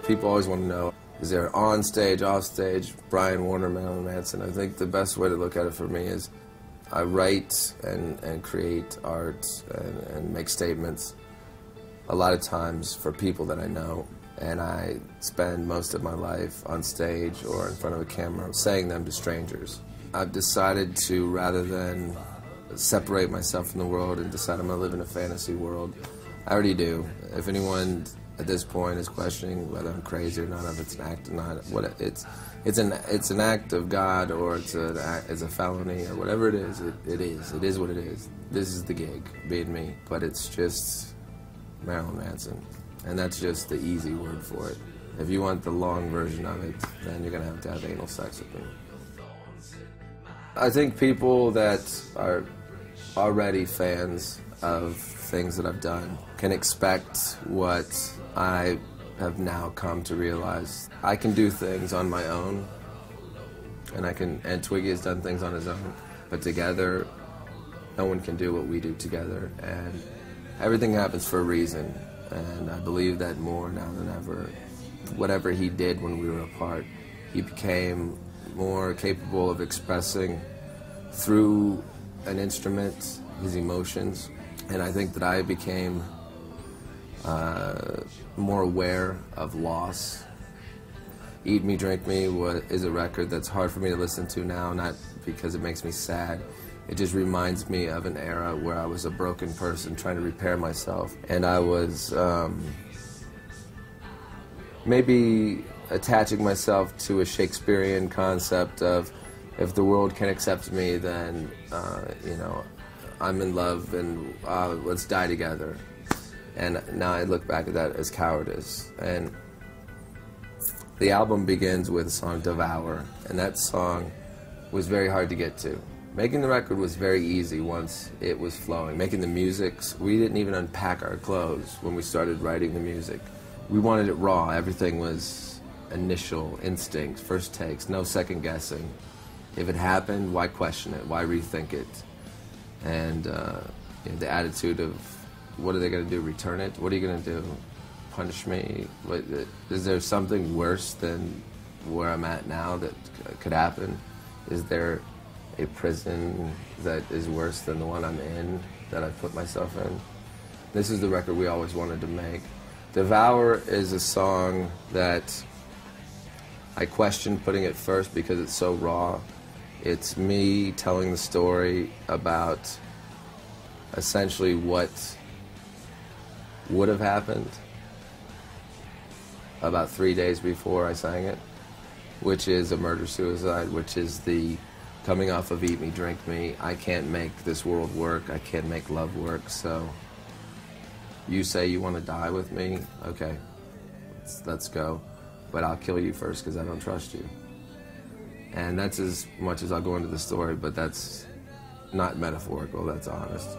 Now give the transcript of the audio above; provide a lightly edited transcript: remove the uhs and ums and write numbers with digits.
People always want to know, is there on stage, off stage, Brian Warner, Marilyn Manson? I think the best way to look at it for me is I write and create art and make statements a lot of times for people that I know, and I spend most of my life on stage or in front of a camera saying them to strangers. I've decided to, rather than separate myself from the world and decide I'm going to live in a fantasy world, I already do. If anyone at this point is questioning whether I'm crazy or not, if it's an act or not, it's an act of God, or it's a felony, or whatever it is. It is what it is. This is the gig, being me, but it's just Marilyn Manson, and that's just the easy word for it. If you want the long version of it, then you're gonna have to have anal sex with me. I think people that are already fans of things that I've done can expect what I have now come to realize. I can do things on my own, and Twiggy has done things on his own, but together, no one can do what we do together, and everything happens for a reason, and I believe that more now than ever. Whatever he did when we were apart, he became more capable of expressing through an instrument his emotions, and I think that I became more aware of loss. Eat Me, Drink Me is a record that's hard for me to listen to now, not because it makes me sad. It just reminds me of an era where I was a broken person trying to repair myself, and I was maybe attaching myself to a Shakespearean concept of, if the world can accept me, then you know, I'm in love, and let's die together. And now I look back at that as cowardice. And the album begins with the song Devour, and that song was very hard to get to. Making the record was very easy once it was flowing. Making the music, we didn't even unpack our clothes when we started writing the music. We wanted it raw. Everything was initial instinct, first takes, no second guessing. If it happened, why question it? Why rethink it? And you know, the attitude of, what are they going to do, return it? What are you going to do, punish me? Is there something worse than where I'm at now that could happen? Is there a prison that is worse than the one I'm in, that I put myself in? This is the record we always wanted to make. Devour is a song that I questioned putting it first because it's so raw. It's me telling the story about essentially what would have happened about 3 days before I sang it, which is a murder-suicide, which is the coming off of Eat Me, Drink Me. I can't make this world work. I can't make love work, so you say you want to die with me? Okay, let's go. But I'll kill you first because I don't trust you. And that's as much as I'll go into the story, but that's not metaphorical, that's honest.